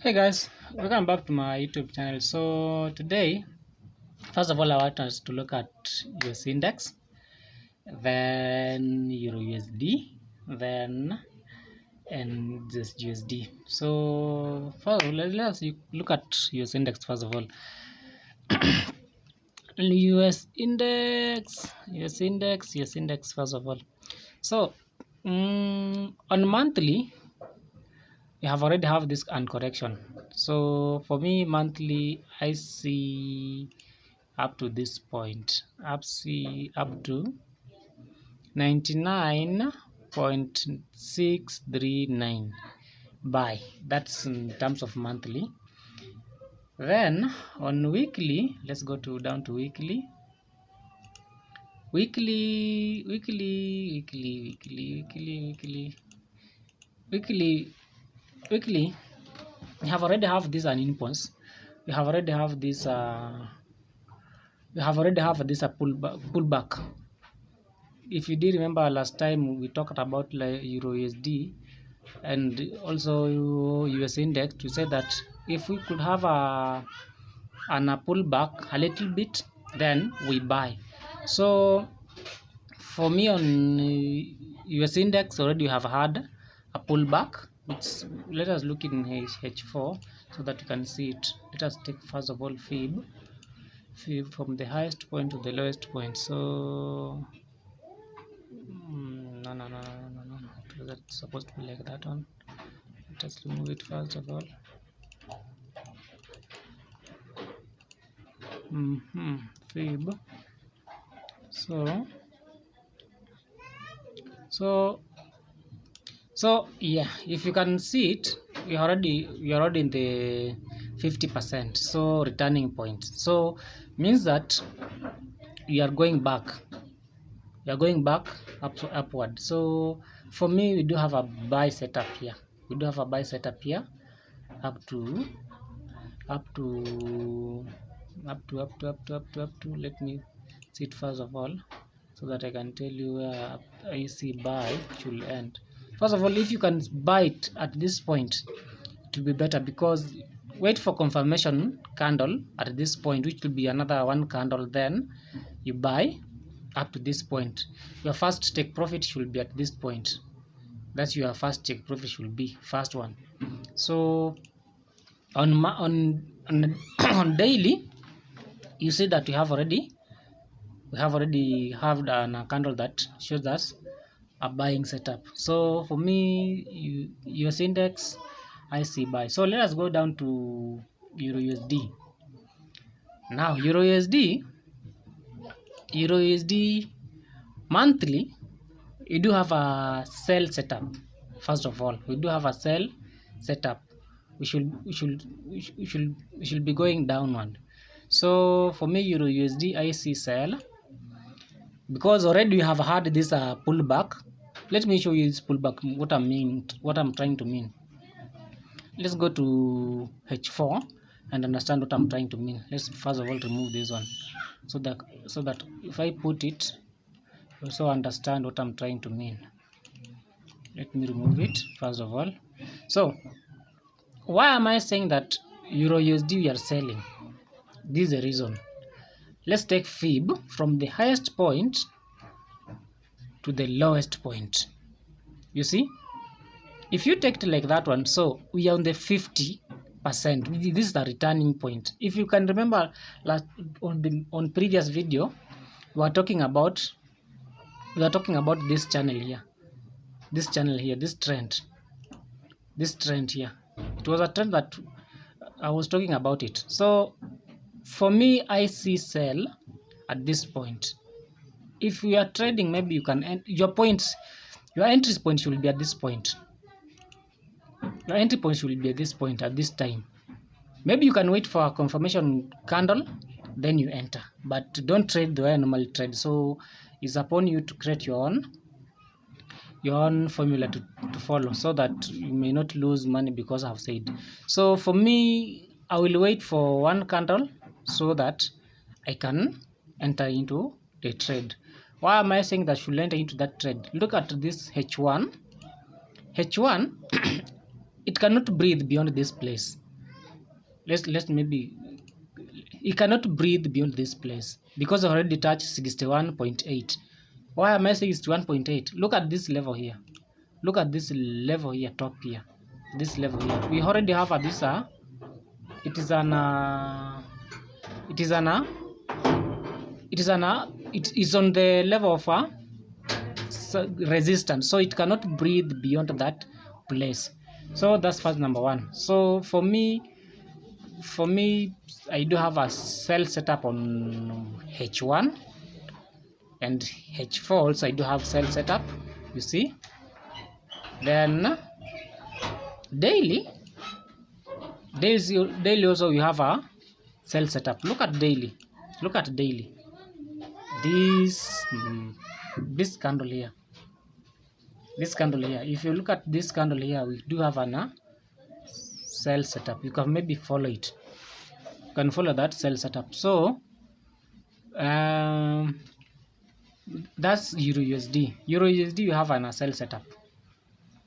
Hey guys, welcome back to my YouTube channel. So today, first of all, I want us to look at US index, then Euro USD, then and this USD. So first of all, let's look at US index first of all. US index first of all. So on monthly, you have already have this uncorrection. So for me, monthly, I see up to this point, up to 99.639 buy. That's in terms of monthly. Then on weekly, let's go to down to weekly. Weekly, we have already have this an impulse. We have already have this pullback. If you did remember last time we talked about like Euro USD and also US index, to say that if we could have a pullback a little bit, then we buy. So for me on US index, already you have had a pullback. Let us look in H4 so that you can see it. Let us take first of all fib from the highest point to the lowest point. So no, that's supposed to be like that one. Let us remove it first of all. Fib. So yeah, if you can see it, we are already in the 50%, so returning point. So means that we are going back, upward. So for me, we do have a buy setup here. Up to let me see it first of all, so that I can tell you where I see buy should end. First of all, if you can buy it at this point, it will be better, because wait for confirmation candle at this point, which will be another one candle, then you buy up to this point. Your first take profit should be at this point. That's your first take profit should be first one. So on on daily, you see that we have already have a candle that shows us a buying setup. So for me, US index, I see buy. So let us go down to Euro USD. Now Euro USD monthly, you do have a sell setup. First of all, we do have a sell setup. We should be going downward. So for me, Euro USD, I see sell, because already we have had this pullback. Let me show you this pullback, what I'm trying to mean. Let's go to H4 and understand what I'm trying to mean. Let's first of all remove this one, so that if I put it, you also understand what I'm trying to mean. Let me remove it first of all. So why am I saying that Euro USD we are selling? This is the reason. Let's take fib from the highest point to the lowest point. You see, if you take it like that one, so we are on the 50%. This is the returning point. If you can remember, on previous video, we were talking about this channel here, this trend here. It was a trend that I was talking about it. So for me, I see sell at this point. If you are trading, maybe you can your entry point should be at this point. Your entry point should be at this point at this time. Maybe you can wait for a confirmation candle, then you enter, but don't trade the way I normally trade. So it's upon you to create your own formula to follow, so that you may not lose money, because I've said. So for me, I will wait for one candle so that I can enter into the trade. Why am I saying that I should enter into that trade? Look at this H1. It cannot breathe beyond this place. let's maybe, it cannot breathe beyond this place because I already touched 61.8. Why am I saying 61.8? Look at this level here. Look at this level here, top here. This level here. We already have a this it is on the level of resistance, so it cannot breathe beyond that place. So that's first number one. So for me I do have a cell setup on H1 and H4 also. I do have cell setup, you see. Then daily also you have a cell setup. Look at daily, this candle here, if you look at this candle here, we do have an cell setup. You can maybe follow it, you can follow that cell setup. So that's Eurusd. You have an cell setup.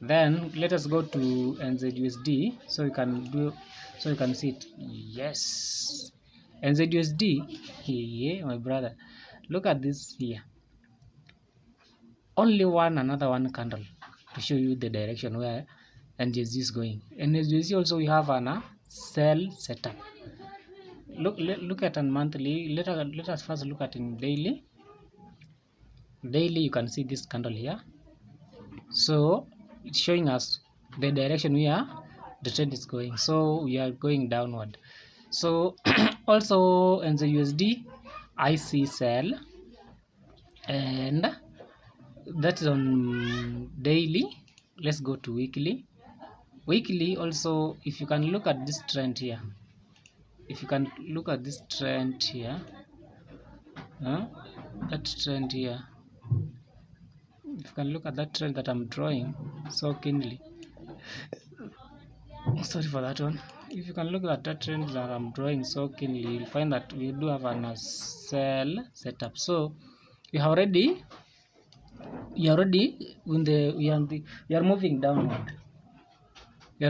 Then let us go to Nzdusd so you can see it. Yes, Nzdusd here, my brother. Look at this here. Only another one candle to show you the direction where Nzdusd is going. And Nzdusd also we have an cell setup. Look at on monthly. Let us first look at in daily. Daily, you can see this candle here. So it's showing us the direction where the trend is going. So we are going downward. So also in the USD IC sell, and that's on daily. Let's go to weekly. Weekly also, if you can look at this trend here, that trend here, if you can look at that trend that I'm drawing so keenly, sorry for that one. If you can look at that trend that I'm drawing so keenly, you'll find that we do have a cell setup. So we are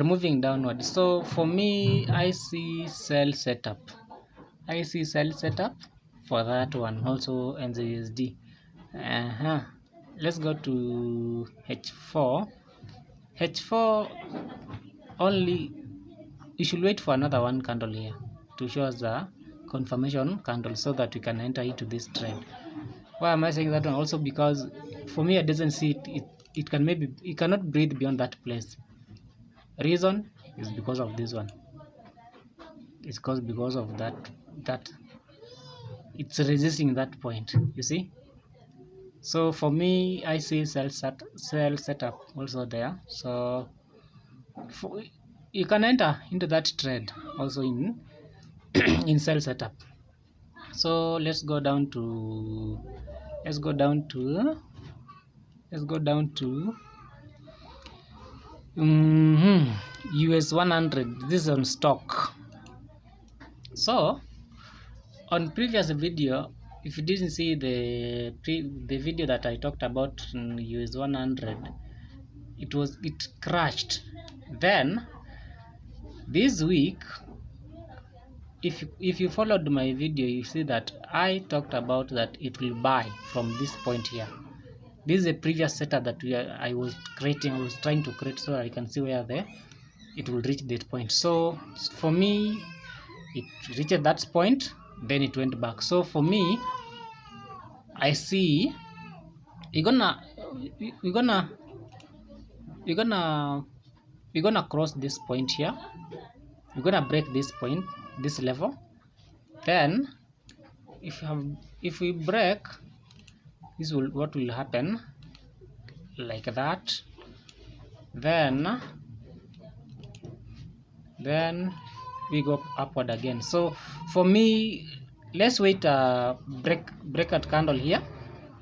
moving downward. So for me, I see cell setup for that one also. And the USD. Let's go to H4. Only you should wait for another one candle here to show us the confirmation candle so that we can enter into this trend. Why am I saying that one? Also because for me, I doesn't see it. It cannot breathe beyond that place. Reason is because of this one. It's because of that it's resisting that point, you see. So for me, I see cell setup also there. So you can enter into that trade also in in cell setup. So let's go down to US100. This is on stock. So on previous video, if you didn't see the video that I talked about US100, it crashed. Then this week, if you followed my video, you see that I talked about that it will buy from this point here. This is a previous setup that I was trying to create so I can see where it will reach that point. So for me, it reached that point, then it went back. So for me, I see we're gonna cross this point here. We're gonna break this point, this level. Then if we break, what will happen, like that. Then we go upward again. So for me, let's wait break at candle here,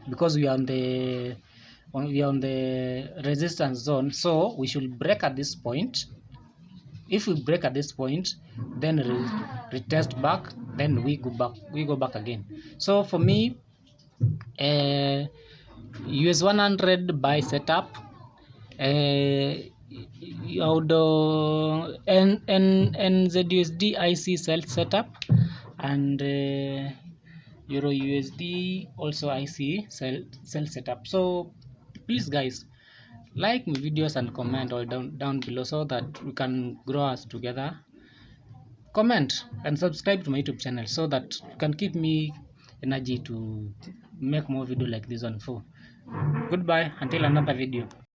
because we are on the resistance zone. So we should break at this point. If we break at this point, then retest back, then we go back again. So for me, US100 buy setup, Nzdusd IC cell setup, and Euro USD also IC cell setup. So please guys, like my videos and comment all down below so that we can grow us together. Comment and subscribe to my YouTube channel so that you can keep me energy to make more video like this one. For goodbye until another video.